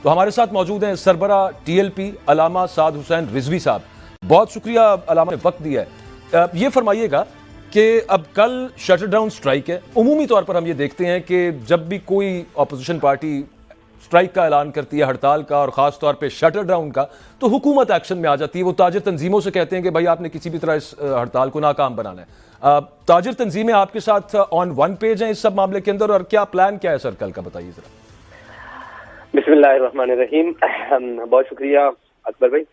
تو ہمارے ساتھ موجود ہیں سربراہ TLP علامہ سعد حسین رضوی صاحب. بہت شکریہ علامہ نے وقت دیا ہے. یہ فرمائیے گا کہ اب کل شٹر ڈاؤن سٹرائک ہے. عمومی طور پر ہم یہ دیکھتے ہیں کہ جب بھی کوئی اپوزیشن پارٹی سٹرائک کا اعلان کرتی ہے, ہڑتال کا, اور خاص طور پہ شٹر ڈاؤن کا, تو حکومت ایکشن میں آ جاتی ہے. وہ تاجر تنظیموں سے کہتے ہیں کہ بھائی آپ نے کسی بھی طرح اس ہڑتال کو ناکام بنانا ہے. تاجر تنظیمیں آپ کے ساتھ آن ون پیج ہیں اس سب معاملے کے اندر, اور کیا پلان کیا ہے سر کل کا, بتائیے ذرا. بسم اللہ الرحمن الرحیم. بہت شکریہ اکبر بھائی.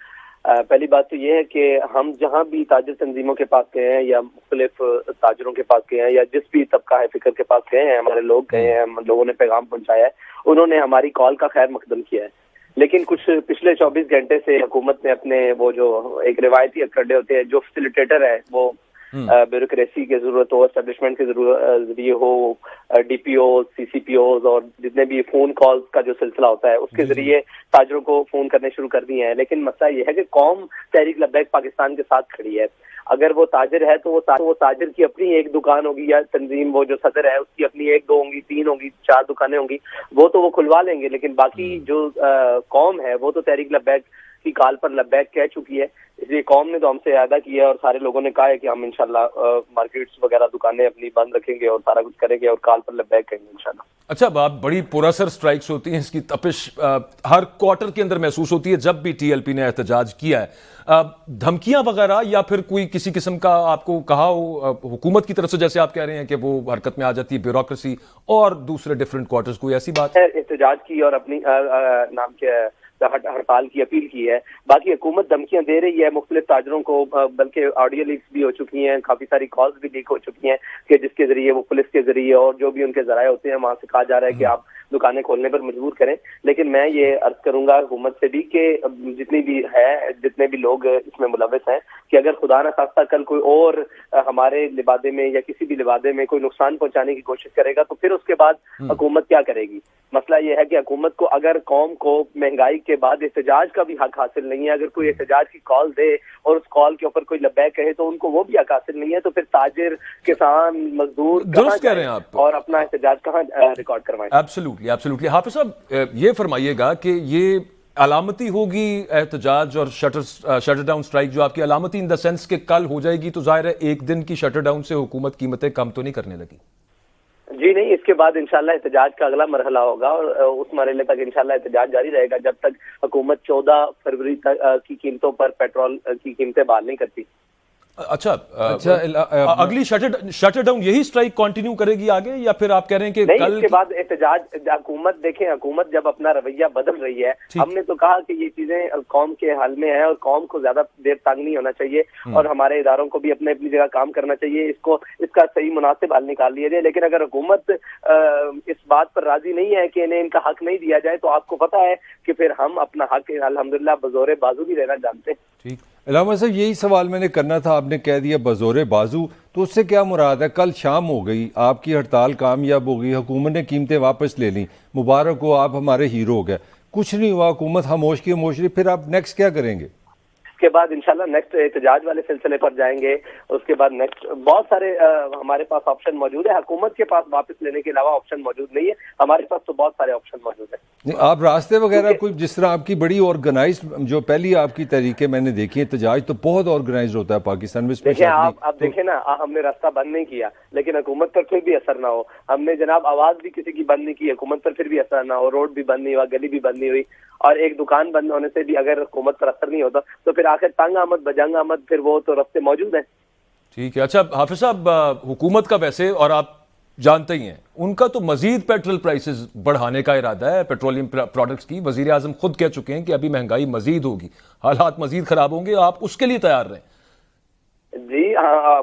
پہلی بات تو یہ ہے کہ ہم جہاں بھی تاجر تنظیموں کے پاس گئے ہیں یا مختلف تاجروں کے پاس گئے ہیں یا جس بھی طبقہ فکر کے پاس گئے ہیں, ہمارے لوگ گئے ہیں, ہم لوگوں نے پیغام پہنچایا ہے, انہوں نے ہماری کال کا خیر مقدم کیا ہے. لیکن کچھ پچھلے 24 گھنٹے سے حکومت نے اپنے وہ جو ایک روایتی اکڑے ہوتے ہیں, جو فیسیلیٹیٹر ہے, وہ بیوروکریسی کی ضرورت ہو, اسٹیبلشمنٹ کے ذریعے ہو, DPO, CCPOs اور جتنے بھی فون کالز کا جو سلسلہ ہوتا ہے اس کے ذریعے تاجروں کو فون کرنے شروع کر دیے ہیں. لیکن مسئلہ یہ ہے کہ قوم تحریک لبیک پاکستان کے ساتھ کھڑی ہے. اگر وہ تاجر ہے تو وہ تاجر کی اپنی ایک دکان ہوگی, یا تنظیم وہ جو صدر ہے اس کی اپنی 1 2 ہوں گی, 3 ہوں گی, 4 دکانیں ہوں گی, وہ تو وہ کھلوا لیں گے. لیکن باقی جو قوم ہے وہ تو تحریک لبیک کی کال پر لبیک کہہ چکی ہے. اس لیے قوم نے تو ہم سے اعادہ کیا ہے اور سارے لوگوں نے کہا ہے کہ ہم انشاءاللہ مارکیٹس وغیرہ دکانیں اپنی بند رکھیں گے اور سارا کچھ کریں گے اور کال پر لبیک کریں گے انشاءاللہ. اچھا, بات بڑی پراسر سٹرائکس ہوتی ہیں, اس کی تپش ہر کوارٹر کے اندر محسوس ہوتی ہے. جب بھی TLP نے احتجاج کیا ہے, دھمکیاں وغیرہ یا پھر کوئی کسی قسم کا آپ کو کہا ہو حکومت کی طرف سے, جیسے آپ کہہ رہے ہیں کہ وہ حرکت میں آ جاتی ہے بیوروکریسی اور دوسرے ڈیفرنٹ کوارٹرز, کوئی ایسی بات ہے؟ احتجاج کی اور اپنی نام کیا ہے ہڑتال کی اپیل کی ہے. باقی حکومت دھمکیاں دے رہی ہے مختلف تاجروں کو, بلکہ آڈیو لیکس بھی ہو چکی ہیں, کافی ساری کالز بھی لیک ہو چکی ہیں کہ جس کے ذریعے وہ پولیس کے ذریعے اور جو بھی ان کے ذرائع ہوتے ہیں وہاں سے کہا جا رہا ہے کہ آپ دکانیں کھولنے پر مجبور کریں. لیکن میں یہ عرض کروں گا حکومت سے بھی کہ جتنی بھی ہے, جتنے بھی لوگ اس میں ملوث ہیں, کہ اگر خدا نہ خواستہ کل کوئی اور ہمارے لبادے میں یا کسی بھی لبادے میں کوئی نقصان پہنچانے کی کوشش کرے گا تو پھر اس کے بعد حکومت کیا کرے گی. مسئلہ یہ ہے کہ حکومت کو اگر قوم کو مہنگائی کے بعد احتجاج کا بھی حق حاصل نہیں ہے, اگر کوئی احتجاج کی کال دے اور اس کال کے اوپر کوئی لبیک کہے تو ان کو وہ بھی حق حاصل نہیں ہے, تو پھر تاجر, کسان, مزدور درست کہہ رہے ہیں آپ, اور اپنا احتجاج کہاں ریکارڈ کروائیں. ایبسلیوٹلی. حافظ صاحب یہ فرمائیے گا کہ یہ علامتی ہوگی احتجاج اور شٹر ڈاؤن سٹرائک جو آپ کی علامتی ان دا سینس کہ کل ہو جائے گی تو ظاہر ہے ایک دن کی شٹر ڈاؤن سے حکومت قیمتیں کم تو نہیں کرنے لگی؟ جی نہیں, اس کے بعد انشاءاللہ احتجاج کا اگلا مرحلہ ہوگا اور اس مرحلے تک انشاءاللہ احتجاج جاری رہے گا جب تک حکومت 14 فروری تک کی قیمتوں پر پیٹرول کی قیمتیں بحال نہیں کرتی. اچھا, اگلی شٹر ڈاؤن یہی سٹرائک کنٹینیو کرے گی آگے, یا پھر آپ کہہ رہے ہیں کہ نہیں, اس کے بعد احتجاج, حکومت دیکھیں, حکومت جب اپنا رویہ بدل رہی ہے, ہم نے تو کہا کہ یہ چیزیں قوم کے حل میں ہیں اور قوم کو زیادہ دیر تنگ نہیں ہونا چاہیے اور ہمارے اداروں کو بھی اپنے اپنی جگہ کام کرنا چاہیے, اس کا صحیح مناسب حل نکال لیا جائے. لیکن اگر حکومت اس بات پر راضی نہیں ہے کہ انہیں ان کا حق نہیں دیا جائے تو آپ کو پتا ہے کہ پھر ہم اپنا حق الحمدللہ بزور بازو بھی لینا جانتے ہیں. ٹھیک. علامہ صاحب یہی سوال میں نے کرنا تھا, آپ نے کہہ دیا بزور بازو, تو اس سے کیا مراد ہے؟ کل شام ہو گئی, آپ کی ہڑتال کامیاب ہو گئی, حکومت نے قیمتیں واپس لے لیں, مبارک ہو, آپ ہمارے ہیرو ہو گئے, کچھ نہیں ہوا, حکومت خاموش کی خاموش رہی, پھر آپ نیکسٹ کیا کریں گے؟ اس کے بعد انشاءاللہ نیکسٹ احتجاج والے سلسلے پر جائیں گے. اس کے بعد نیکسٹ بہت سارے ہمارے پاس آپشن موجود ہے. حکومت کے پاس واپس لینے کے علاوہ آپشن موجود نہیں ہے, ہمارے پاس تو بہت سارے آپشن موجود ہیں. آپ راستے وغیرہ کوئی, جس طرح آپ کی بڑی آرگنائزڈ, جو پہلی آپ کی تحریکیں میں نے دیکھی احتجاج تو بہت آرگنائزڈ ہوتا ہے پاکستان میں. دیکھیں آپ دیکھیں نا, ہم نے راستہ بند نہیں کیا لیکن حکومت پر پھر بھی اثر نہ ہو. ہم نے جناب آواز بھی کسی کی بند نہیں کی, حکومت پر پھر بھی اثر نہ ہو. روڈ بھی بند نہیں ہوا, گلی بھی بند نہیں ہوئی, اور ایک دکان بند ہونے سے بھی اگر حکومت پر اثر نہیں ہوتا تو پھر آخر تنگ آمد بجنگ آمد, پھر وہ تو راستے موجود ہیں. ٹھیک ہے. اچھا حافظ صاحب, حکومت کا ویسے, اور آپ جانتے ہی ہیں, ان کا تو مزید پیٹرول پرائسز بڑھانے کا ارادہ ہے, پیٹرولیم پروڈکٹس کی. وزیر اعظم خود کہہ چکے ہیں کہ ابھی مہنگائی مزید ہوگی, حالات مزید خراب ہوں گے, آپ اس کے لیے تیار رہیں. جی ہاں,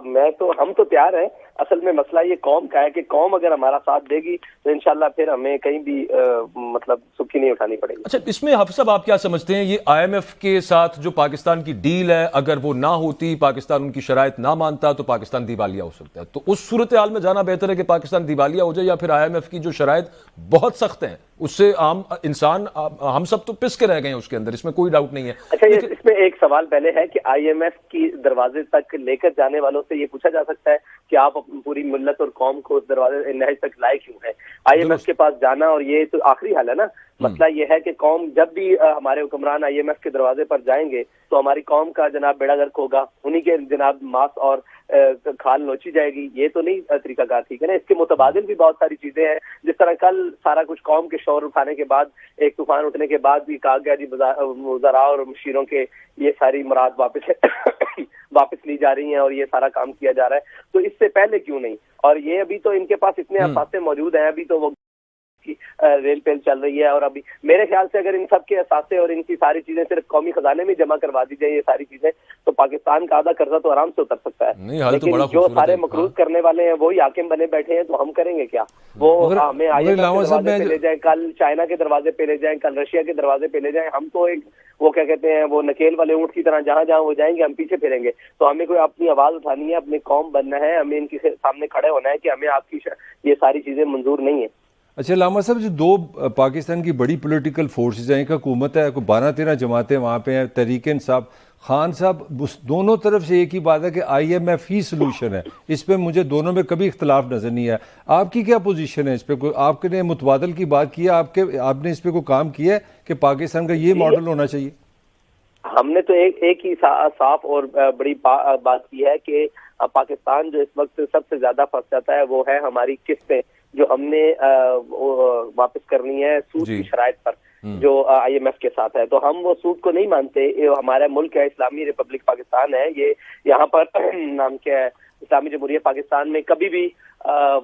ہم تو تیار ہیں. اصل میں مسئلہ یہ قوم کا ہے کہ قوم اگر ہمارا ساتھ دے گی تو انشاءاللہ پھر ہمیں کہیں بھی مطلب سکھی نہیں اٹھانی پڑے گی. اچھا, اس میں حافظ صاحب آپ کیا سمجھتے ہیں, یہ IMF کے ساتھ جو پاکستان کی ڈیل ہے, اگر وہ نہ ہوتی, پاکستان ان کی شرائط نہ مانتا تو پاکستان دیوالیہ ہو سکتا ہے, تو اس صورتحال میں جانا بہتر ہے کہ پاکستان دیوالیہ ہو جائے, یا پھر IMF کی جو شرائط بہت سخت ہیں اس سے عام انسان, ہم سب تو پس کے رہ گئے ہیں اس کے اندر, اس میں کوئی ڈاؤٹ نہیں ہے. اچھا, اس میں ایک سوال پہلے ہے کہ IMF کی دروازے تک لے کر جانے والوں سے یہ پوچھا جا سکتا ہے کہ آپ پوری ملت اور قوم کو اس دروازے نہج تک لائے کیوں ہیں؟ IMF کے پاس جانا اور یہ تو آخری حل ہے نا. مسئلہ یہ ہے کہ قوم جب بھی ہمارے حکمران IMF کے دروازے پر جائیں گے تو ہماری قوم کا جناب بیڑا غرق ہوگا، انہی کے جناب ماس اور کھال نوچی جائے گی. یہ تو نہیں طریقہ کار ٹھیک ہے نا. اس کے متبادل بھی بہت ساری چیزیں ہیں، جس طرح کل سارا کچھ قوم کے شور اٹھانے کے بعد، ایک طوفان اٹھنے کے بعد بھی کہا گیا جی وزراء اور مشیروں کے یہ ساری مراد واپس لی جا رہی ہیں اور یہ سارا کام کیا جا رہا ہے. تو اس سے پہلے کیوں نہیں؟ اور یہ ابھی تو ان کے پاس اتنے اثاثے موجود ہیں، ابھی تو وہ ریل پیل چل رہی ہے، اور ابھی میرے خیال سے اگر ان سب کے اثاثے اور ان کی ساری چیزیں صرف قومی خزانے میں جمع کروا دی جائیں یہ ساری چیزیں، تو پاکستان کا آدھا قرضہ تو آرام سے اتر سکتا ہے. لیکن جو سارے مقروض کرنے والے ہیں وہی حاکم بنے بیٹھے ہیں، تو ہم کریں گے کیا؟ وہ ہمیں IMF کے دروازے پہ لے جائیں، کل چائنا کے دروازے پہ لے جائیں، کل رشیا کے دروازے پہ لے جائیں، ہم تو ایک وہ کیا کہتے ہیں وہ نکیل والے اونٹ کی طرح جہاں جہاں وہ جائیں گے ہم پیچھے پھریں گے. تو ہمیں کوئی اپنی آواز اٹھانی ہے، اپنی قوم بننا ہے، ہمیں ان کے سامنے کھڑے ہونا ہے کہ ہمیں آپ کی یہ ساری چیزیں منظور نہیں ہیں. اچھا علامہ صاحب، جو دو پاکستان کی بڑی پولیٹیکل فورسز ہیں، ایک حکومت ہے، کوئی 12-13 جماعتیں وہاں پہ ہیں، تحریک انصاف، خان صاحب، دونوں طرف سے ایک ہی بات ہے کہ IMF ہی سلوشن ہے. اس پہ مجھے دونوں میں کبھی اختلاف نظر نہیں آیا. آپ کی کیا پوزیشن ہے اس پہ؟ کوئی آپ نے متبادل کی بات کی ہے؟ آپ نے اس پہ کوئی کام کیا ہے کہ پاکستان کا یہ ماڈل ہونا چاہیے؟ ہم نے تو ایک ہی صاف اور بڑی بات کی ہے کہ پاکستان جو اس وقت سب سے زیادہ پھنس جاتا ہے وہ ہے ہماری قسطیں جو ہم نے واپس کرنی ہے سود کی شرائط پر جو IMF کے ساتھ ہے. تو ہم وہ سود کو نہیں مانتے. ہمارا ملک ہے اسلامی ریپبلک پاکستان ہے، یہ یہاں پر نام کیا ہے اسلامی جمہوریہ پاکستان میں کبھی بھی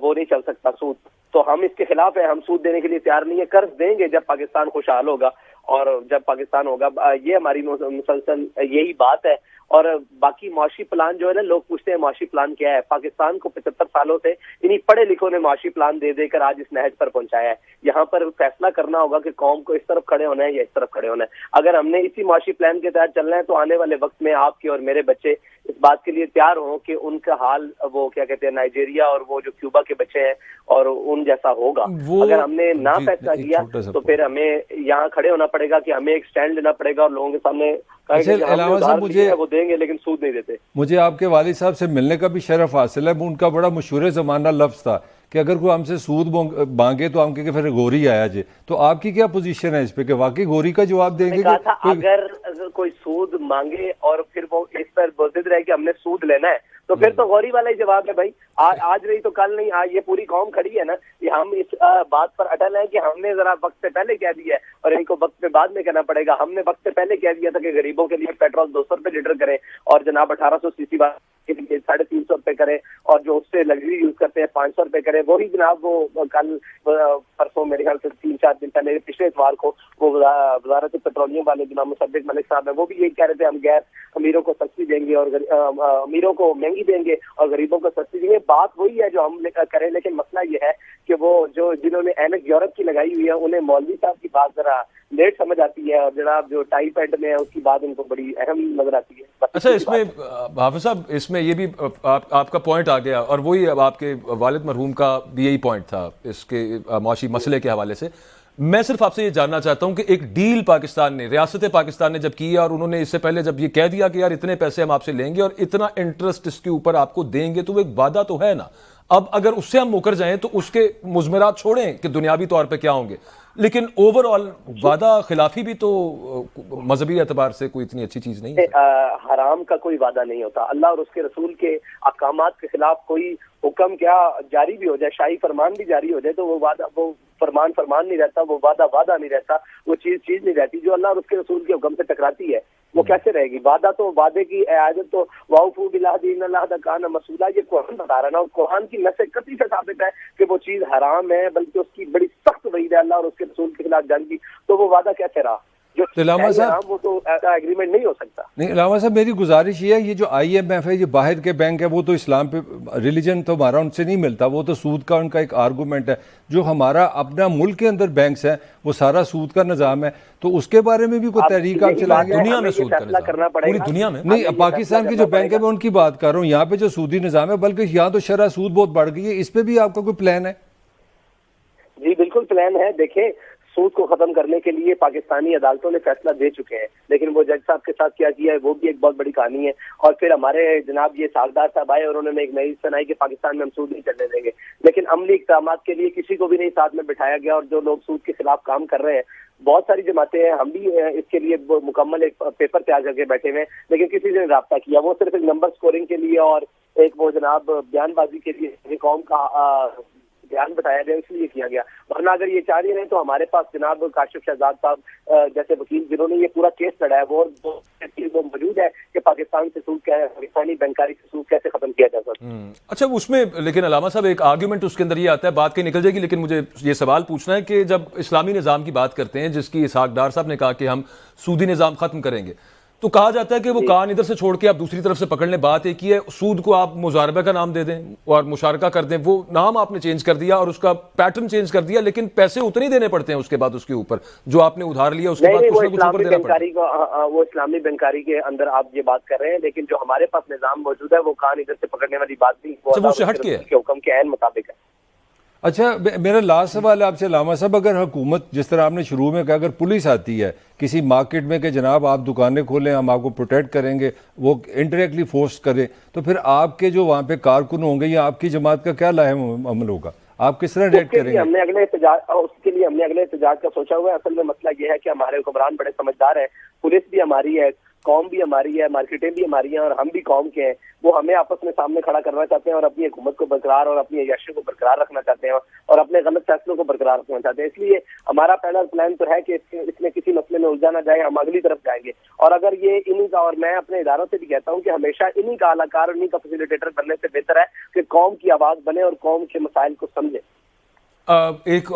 وہ نہیں چل سکتا سود. تو ہم اس کے خلاف ہیں، ہم سود دینے کے لیے تیار نہیں ہے. قرض دیں گے جب پاکستان خوشحال ہوگا اور جب پاکستان ہوگا. یہ ہماری مسلسل یہی بات ہے. اور باقی معاشی پلان جو ہے نا، لوگ پوچھتے ہیں معاشی پلان کیا ہے. پاکستان کو 75 سالوں سے انہی پڑھے لکھوں نے معاشی پلان دے دے کر آج اس نہج پر پہنچایا ہے. یہاں پر فیصلہ کرنا ہوگا کہ قوم کو اس طرف کھڑے ہونا ہے یا اس طرف کھڑے ہونا ہے. اگر ہم نے اسی معاشی پلان کے تحت چلنا ہے تو آنے والے وقت میں آپ کے اور میرے بچے اس بات کے لیے تیار ہوں کہ ان کا حال وہ کیا کہتے ہیں نائجیریا اور وہ جو کیوبا کے بچے ہیں اور ان جیسا ہوگا. اگر ہم نے نہ فیصلہ کیا تو پھر ہمیں یہاں کھڑے ہونا پڑے گا کہ ہمیں ایک سٹینڈ لینا پڑے گا اور لوگوں کے سامنے علامہ صاحب وہ دیں گے لیکن سود نہیں دیتے. مجھے آپ کے والد صاحب سے ملنے کا بھی شرف حاصل ہے. ان کا بڑا مشہور زمانہ لفظ تھا کہ اگر کوئی ہم سے سود مانگے تو ہم کہ پھر گوری آیا جی. تو آپ کی کیا پوزیشن ہے اس پہ کہ واقعی گوری کا جواب دیں گے؟ اگر کوئی سود مانگے اور پھر وہ اس پر بولتے رہے کہ ہم نے سود لینا ہے تو پھر تو غوری والا ہی جواب ہے بھائی. آج نہیں تو کل نہیں، یہ پوری قوم کھڑی ہے نا. یہ ہم اس بات پر اٹل ہیں کہ ہم نے ذرا وقت سے پہلے کہہ دیا ہے اور ان کو وقت پہ بعد میں کہنا پڑے گا. ہم نے وقت سے پہلے کہہ دیا تھا کہ غریبوں کے لیے پیٹرول 200 روپے لیٹر کریں اور جناب 1800 cc کے لیے 350 روپے کریں اور جو اس سے لگژری یوز کرتے ہیں 500 روپے کریں. وہی جناب وہ کل پرسوں میرے خیال سے 3-4 دن پہلے پچھلے اتوار کو وہ وزارت پیٹرولیم والے جناب مصدق ملک صاحب ہیں، وہ بھی یہی کہہ رہے تھے ہم گیس امیروں کو سستی دیں گے اور امیروں کو مہنگی دیں گے اور غریبوں کو سستی دیں گے. بات وہی ہے جو ہم کریں، لیکن مسئلہ یہ ہے کہ وہ جنہوں نے اینک یورپ کی لگائی ہوئی ہے انہیں مولوی صاحب کی بات ذرا لیٹ سمجھ آتی ہے اور جناب جو ٹائی پینٹ میں ہے اس کی بات ان کو بڑی اہم نظر آتی ہے. اچھا، اس میں حافظ صاحب اس میں یہ بھی آپ کا پوائنٹ آ گیا اور وہی آپ کے والد مرحوم کا بھی یہی پوائنٹ تھا اس کے معاشی مسئلے کے حوالے سے. میں صرف آپ سے یہ جاننا چاہتا ہوں کہ ایک ڈیل پاکستان نے، ریاست پاکستان نے جب کی اور انہوں نے اس سے پہلے جب یہ کہہ دیا کہ یار اتنے پیسے ہم آپ سے لیں گے اور اتنا انٹرسٹ اس کے اوپر آپ کو دیں گے، تو وہ ایک وعدہ تو ہے نا. اب اگر اس سے ہم مکر جائیں تو اس کے مضمرات چھوڑیں کہ دنیاوی طور پہ کیا ہوں گے، لیکن اوور آل وعدہ خلافی بھی تو مذہبی اعتبار سے کوئی اتنی اچھی چیز نہیں ہے. حرام کا کوئی وعدہ نہیں ہوتا. اللہ اور اس کے رسول کے احکامات کے خلاف کوئی حکم کیا جاری بھی ہو جائے، شاہی فرمان بھی جاری ہو جائے تو وہ وعدہ، وہ فرمان نہیں رہتا، وہ وعدہ نہیں رہتا، وہ چیز نہیں رہتی. جو اللہ اور اس کے رسول کے حکم سے ٹکراتی ہے وہ کیسے رہے گی؟ وعدہ تو وعدے کی اعادت تو واوفوا بالعہد ان اللہ کان مسئولا، یہ قرآن بتا رہا ہے نا. اور قرآن کی نص قطعی سے ثابت ہے کہ وہ چیز حرام ہے، بلکہ اس کی بڑی سخت وعید ہے اللہ اور اس کے رسول کے خلاف جان کی. تو وہ وعدہ کیسے رہا؟ علامہ صاحب وہ تو ایسا ایگریمنٹ نہیں ہو سکتا. نہیں علامہ صاحب، میری گزارش یہ ہے، یہ جو IMF ہے، یہ باہر کے بینک ہے، وہ تو اسلام پہ ریلیجن تو ہمارا ان سے نہیں ملتا، وہ تو سود کا ان کا ایک آرگومنٹ ہے. جو ہمارا اپنا ملک کے اندر بینکس ہیں وہ سارا سود کا نظام ہے. تو اس کے بارے میں بھی کوئی تحریک آپ چلائیں گے؟ دنیا میں سود کا نظام پوری دنیا میں نہیں، پاکستان کے جو بینک ہے میں ان کی بات کر رہا ہوں. یہاں پہ جو سودی نظام ہے، بلکہ یہاں تو شرح سود بہت بڑھ گئی ہے. اس پہ بھی آپ کا کوئی پلان ہے؟ جی بالکل پلان ہے. دیکھیں، سود کو ختم کرنے کے لیے پاکستانی عدالتوں نے فیصلہ دے چکے ہیں، لیکن وہ جج صاحب کے ساتھ کیا ہے وہ بھی ایک بہت بڑی کہانی ہے. اور پھر ہمارے جناب یہ ساغدار صاحب آئے اور انہوں نے ایک نئی سنائی کہ پاکستان میں ہم سود نہیں چلنے دیں گے، لیکن عملی اقدامات کے لیے کسی کو بھی نہیں ساتھ میں بٹھایا گیا. اور جو لوگ سود کے خلاف کام کر رہے ہیں بہت ساری جماعتیں ہیں, ہم بھی اس کے لیے مکمل ایک پیپر تیار کر کے بیٹھے ہوئے ہیں, لیکن کسی نے رابطہ کیا وہ صرف ایک نمبر سکورنگ کے لیے اور ایک وہ جناب بیان بازی کے لیے قوم کا بیان بتایا گیا, اس لیے کیا گیا. ورنہ اگر یہ چاہ رہے ہیں تو ہمارے پاس جناب کاشف شہزاد صاحب جیسے وکیل جنہوں نے یہ پورا کیس لڑا ہے وہ موجود ہے کہ پاکستان سے سود پاکستانی بینکاری سے سود کیسے ختم کیا جا سکتا. اچھا اس میں لیکن علامہ صاحب ایک آرگیومنٹ اس کے اندر یہ آتا ہے, بات کہیں نکل جائے گی, لیکن مجھے یہ سوال پوچھنا ہے کہ جب اسلامی نظام کی بات کرتے ہیں جس کی اسحاق ڈار صاحب نے کہا کہ ہم سودی نظام ختم کریں گے, تو کہا جاتا ہے کہ وہ کان ادھر سے چھوڑ کے آپ دوسری طرف سے پکڑ لیں. بات ایک ہی ہے, سود کو آپ مزاربہ کا نام دے دیں اور مشارکہ کر دیں, وہ نام آپ نے چینج کر دیا اور اس کا پیٹرن چینج کر دیا, لیکن پیسے اتنے ہی دینے پڑتے ہیں اس کے بعد اس کے اوپر جو آپ نے ادھار لیا اس کے بعد کچھ نہ کچھ اوپر دینا پڑتا ہے. وہ اسلامی بینکاری کے اندر آپ یہ بات کر رہے ہیں, لیکن جو ہمارے پاس نظام موجود ہے وہ کان ادھر سے پکڑنے والی بات نہیں, وہ سے ہٹ کے حکم کے عین مطابق ہے. اچھا میرا لاسٹ سوال ہے آپ سے علامہ صاحب, اگر حکومت جس طرح آپ نے شروع میں کہا اگر پولیس آتی ہے کسی مارکیٹ میں کہ جناب آپ دکانیں کھولیں ہم آپ کو پروٹیکٹ کریں گے, وہ انڈائریکٹلی فورس کرے, تو پھر آپ کے جو وہاں پہ کارکن ہوں گے یا آپ کی جماعت کا کیا لاہم عمل ہوگا, آپ کس طرح ریٹ کریں گے؟ ہم نے اگلے احتجاج کا سوچا ہوا ہے. اصل میں مسئلہ یہ ہے کہ ہمارے حکمران بڑے سمجھدار ہیں, پولیس بھی ہماری ہے, قوم بھی ہماری ہے, مارکیٹیں بھی ہماری ہیں اور ہم بھی قوم کے ہیں. وہ ہمیں آپس میں سامنے کھڑا کرنا چاہتے ہیں اور اپنی حکومت کو برقرار اور اپنی عیاشی کو برقرار رکھنا چاہتے ہیں اور اپنے غلط فیصلوں کو برقرار رکھنا چاہتے ہیں. اس لیے ہمارا پہلا پلان تو ہے کہ اس میں کسی مسئلے میں الجھا نہ جائے, ہم اگلی طرف جائیں گے. اور اگر یہ انہی کا, اور میں اپنے اداروں سے بھی کہتا ہوں کہ ہمیشہ انہی کا اعلی کار اور انہی کا فیسیلیٹیٹر بننے سے بہتر ہے کہ قوم کی آواز بنے اور قوم کے مسائل کو سمجھے. ایک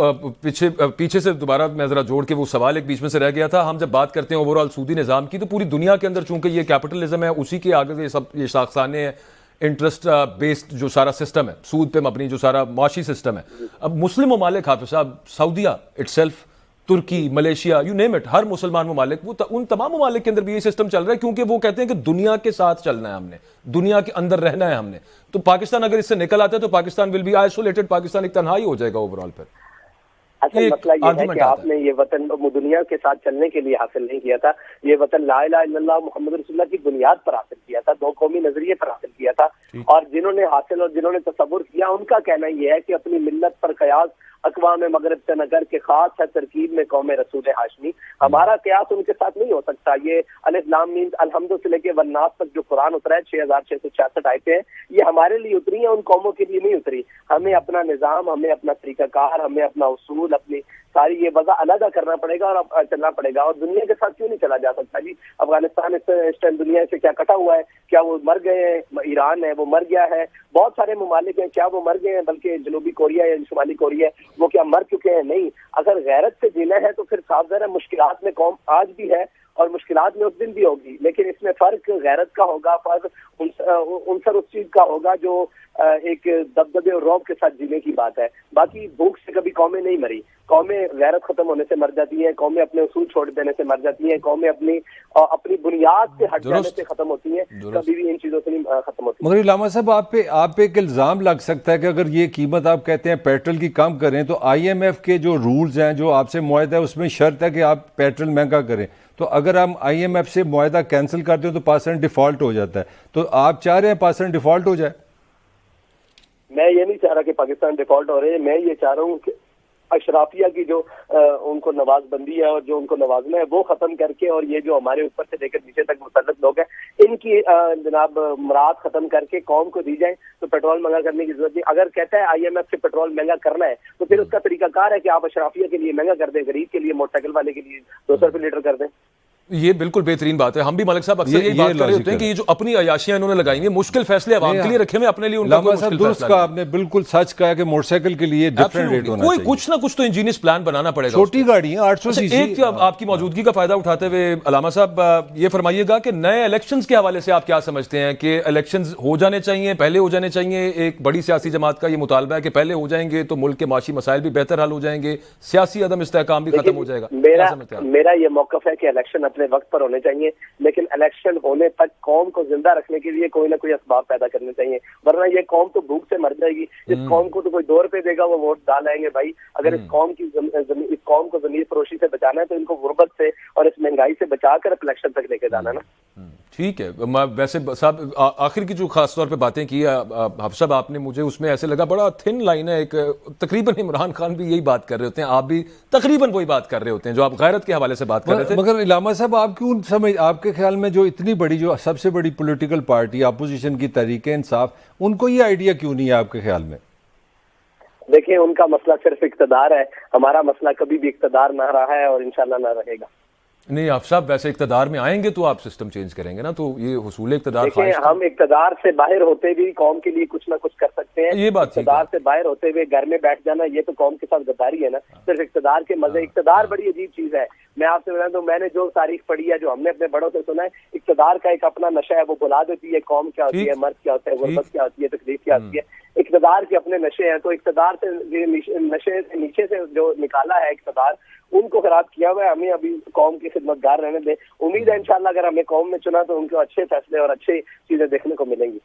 پیچھے سے دوبارہ میں ذرا جوڑ کے وہ سوال ایک بیچ میں سے رہ گیا تھا. ہم جب بات کرتے ہیں اوور آل سودی نظام کی تو پوری دنیا کے اندر چونکہ یہ کیپٹلزم ہے, اسی کے آگے یہ شاخسانے ہیں, انٹرسٹ بیسڈ جو سارا سسٹم ہے, سود پہ مبنی جو سارا معاشی سسٹم ہے. اب مسلم ممالک حافظ صاحب, سعودیہ اٹ سیلف, ترکی, ملیشیا, یو نیم اٹ, ہر مسلمان ممالک, وہ ان تمام ممالک کے اندر بھی یہ سسٹم چل رہا ہے کیونکہ وہ کہتے ہیں کہ دنیا کے ساتھ چلنا ہے, ہم نے دنیا کے اندر رہنا ہے ہم نے. تو پاکستان اگر اس سے نکل آتا ہے تو Pakistan will be isolated, Pakistan ایک تنہائی ہو جائے گا اوور آل. پر اصل مسئلہ یہ ہے کہ آپ نے یہ وطن دنیا کے ساتھ چلنے کے لیے حاصل نہیں کیا تھا, یہ وطن لا الہ الا اللہ محمد رسول اللہ کی بنیاد پر حاصل کیا تھا, دو قومی نظریے پر حاصل کیا تھا. اور جنہوں نے حاصل اور جنہوں نے تصور کیا ان کا کہنا یہ ہے کہ اپنی ملت پر قیاس اقوام مغرب سے نہ کر کے خاص ہے ترکیب میں قوم رسول ہاشمی. ہمارا قیاس ان کے ساتھ نہیں ہو سکتا. یہ الف لام میم الحمد سے لے کے والناس تک جو قرآن اترا ہے 6666 آیتیں ہیں, یہ ہمارے لیے اتری ہیں, ان قوموں کے لیے نہیں اتری. ہمیں اپنا نظام, ہمیں اپنا طریقہ کار, ہمیں اپنا اصول, اپنی ساری یہ وضع علیحدہ کرنا پڑے گا اور چلنا پڑے گا. اور دنیا کے ساتھ کیوں نہیں چلا جا سکتا جی؟ افغانستان اس ٹائم دنیا سے کیا کٹا ہوا ہے؟ کیا وہ مر گئے ہیں؟ ایران ہے وہ مر گیا ہے, بہت سارے ممالک ہیں, کیا وہ مر گئے ہیں؟ بلکہ جنوبی کوریا یا شمالی کوریا وہ کیا مر چکے ہیں؟ نہیں. اگر غیرت سے جینا ہے تو پھر صاف ظاہر ہے مشکلات میں قوم آج بھی ہے اور مشکلات میں اس دن بھی ہوگی, لیکن اس میں فرق غیرت کا ہوگا, فرق عنصر اس چیز کا ہوگا جو ایک دبدبے اور رعب کے ساتھ جینے کی بات ہے. باقی بھوک سے کبھی قومیں نہیں مری, قومیں غیرت ختم ہونے سے مر جاتی ہیں, قومیں اپنے اصول چھوڑ دینے سے مر جاتی ہیں, قومیں اپنی بنیاد سے ہٹ جانے سے ختم ہوتی ہیں, کبھی بھی ان چیزوں سے نہیں ختم ہوتی. مگر علامہ صاحب آپ پہ ایک الزام لگ سکتا ہے کہ اگر یہ قیمت آپ کہتے ہیں پیٹرول کی کم کریں تو آئی ایم ایف کے جو رولز ہیں جو آپ سے معاہدہ ہے اس میں شرط ہے کہ آپ پیٹرول مہنگا کریں, تو اگر ہم آئی ایم ایف سے معاہدہ کینسل کرتے ہیں تو پاکستان ڈیفالٹ ہو جاتا ہے, تو آپ چاہ رہے ہیں پاکستان ڈیفالٹ ہو جائے؟ میں یہ نہیں چاہ رہا کہ پاکستان ڈیفالٹ ہو رہے ہیں, میں یہ چاہ رہا ہوں کہ اشرافیہ کی جو ان کو نواز بندی ہے اور جو ان کو نوازنا ہے وہ ختم کر کے, اور یہ جو ہمارے اوپر سے لے کر نیچے تک مسلط لوگ ہیں ان کی جناب مراد ختم کر کے قوم کو دی جائیں. تو پیٹرول مہنگا کرنے کی ضرورت نہیں. اگر کہتا ہے آئی ایم ایف سے پیٹرول مہنگا کرنا ہے تو پھر اس کا طریقہ کار ہے کہ آپ اشرافیہ کے لیے مہنگا کر دیں, غریب کے لیے, موٹر سائیکل والے کے لیے 200 روپے لیٹر کر دیں. یہ بالکل بہترین بات ہے. ہم بھی ملک صاحب اکثر یہی بات کر رہے ہوتے ہیں کہ یہ جو اپنی عیاشیاں انہوں نے لگائی ہیں, مشکل فیصلے عوام کے لیے رکھے ہوئے, اپنے لیے ان کا کوئی مشکل فیصلہ نہیں. آپ نے بالکل سچ کہا کہ موٹر سائیکل کے لیے ڈیفرنٹ ریٹ ہونا چاہیے, کچھ نہ کچھ تو انجینئرس پلان بنانا پڑے گا. چھوٹی گاڑی ہیں 800 سی سی. ایک آپ کی موجودگی کا فائدہ اٹھاتے ہوئے علامہ صاحب یہ فرمائیے گا کہ نئے الیکشنز کے حوالے سے آپ کیا سمجھتے ہیں کہ الیکشنز ہو جانے چاہیے, پہلے ہو جانے چاہیے؟ ایک بڑی سیاسی جماعت کا یہ مطالبہ ہے کہ پہلے ہو جائیں گے تو ملک کے معاشی مسائل بھی بہتر حل ہو جائیں گے, سیاسی عدم استحکام بھی ختم ہو جائے گا. میرا یہ موقف ہے کہ الیکشن اپنے وقت پر ہونے چاہیے, لیکن الیکشن ہونے تک قوم کو زندہ رکھنے کے لیے کوئی نہ کوئی اسباب پیدا کرنے چاہیے, ورنہ یہ قوم تو بھوک سے مر جائے گی. اس قوم کو تو کوئی 2 روپے دے گا وہ ووٹ ڈال آئیں گے بھائی. اگر اس قوم کو ضمیر فروشی سے بچانا ہے تو ان کو غربت سے اور اس مہنگائی سے بچا کر الیکشن تک لے کے جانا نا. ٹھیک ہے. ویسے صاحب آخر کی جو خاص طور پہ باتیں کی حافظ صاحب آپ نے, مجھے اس میں ایسے لگا بڑا تھن لائن ہے ایک, تقریباً عمران خان بھی یہی بات کر رہے ہوتے ہیں, آپ بھی تقریباً وہی بات کر رہے ہوتے ہیں جو آپ غیرت کے حوالے سے بات کر رہے تھے. مگر علامہ صاحب آپ کیوں سمجھ, آپ کے خیال میں جو اتنی بڑی, جو سب سے بڑی پولیٹیکل پارٹی اپوزیشن کی تحریک انصاف, ان کو یہ آئیڈیا کیوں نہیں ہے آپ کے خیال میں؟ دیکھیں ان کا مسئلہ صرف اقتدار ہے, ہمارا مسئلہ کبھی بھی اقتدار نہ رہا ہے اور انشاءاللہ نہ رہے گا. نہیں حافظ صاحب, ویسے اقتدار میں آئیں گے تو آپ سسٹم چینج کریں گے نا, تو یہ حصول اقتدار دیکھیں ہم اقتدار سے باہر ہوتے بھی قوم کے لیے کچھ نہ کچھ کر سکتے ہیں. یہ بات اقتدار سے باہر ہوتے ہوئے گھر میں بیٹھ جانا یہ تو قوم کے ساتھ غداری ہے نا. صرف اقتدار کے مزے, اقتدار بڑی عجیب چیز ہے. میں آپ سے بتا دوں, میں نے جو تاریخ پڑھی ہے, جو ہم نے اپنے بڑوں سے سنا ہے, اقتدار کا ایک اپنا نشہ ہے, وہ بلا دیتی ہے قوم کیا ہوتی ہے, مرض کیا ہوتا ہے, غربت کیا ہوتی ہے, تکلیف کیا ہوتی ہے. اقتدار کے اپنے نشے ہیں, تو اقتدار سے نشے سے نیچے سے جو نکالا ہے اقتدار, ان کو خراب کیا ہوا ہے. ہمیں ابھی قوم کی خدمتگار رہنے دیں. امید ہے انشاءاللہ اگر ہمیں قوم میں چنا تو ان کو اچھے فیصلے اور اچھی چیزیں دیکھنے کو ملیں گی.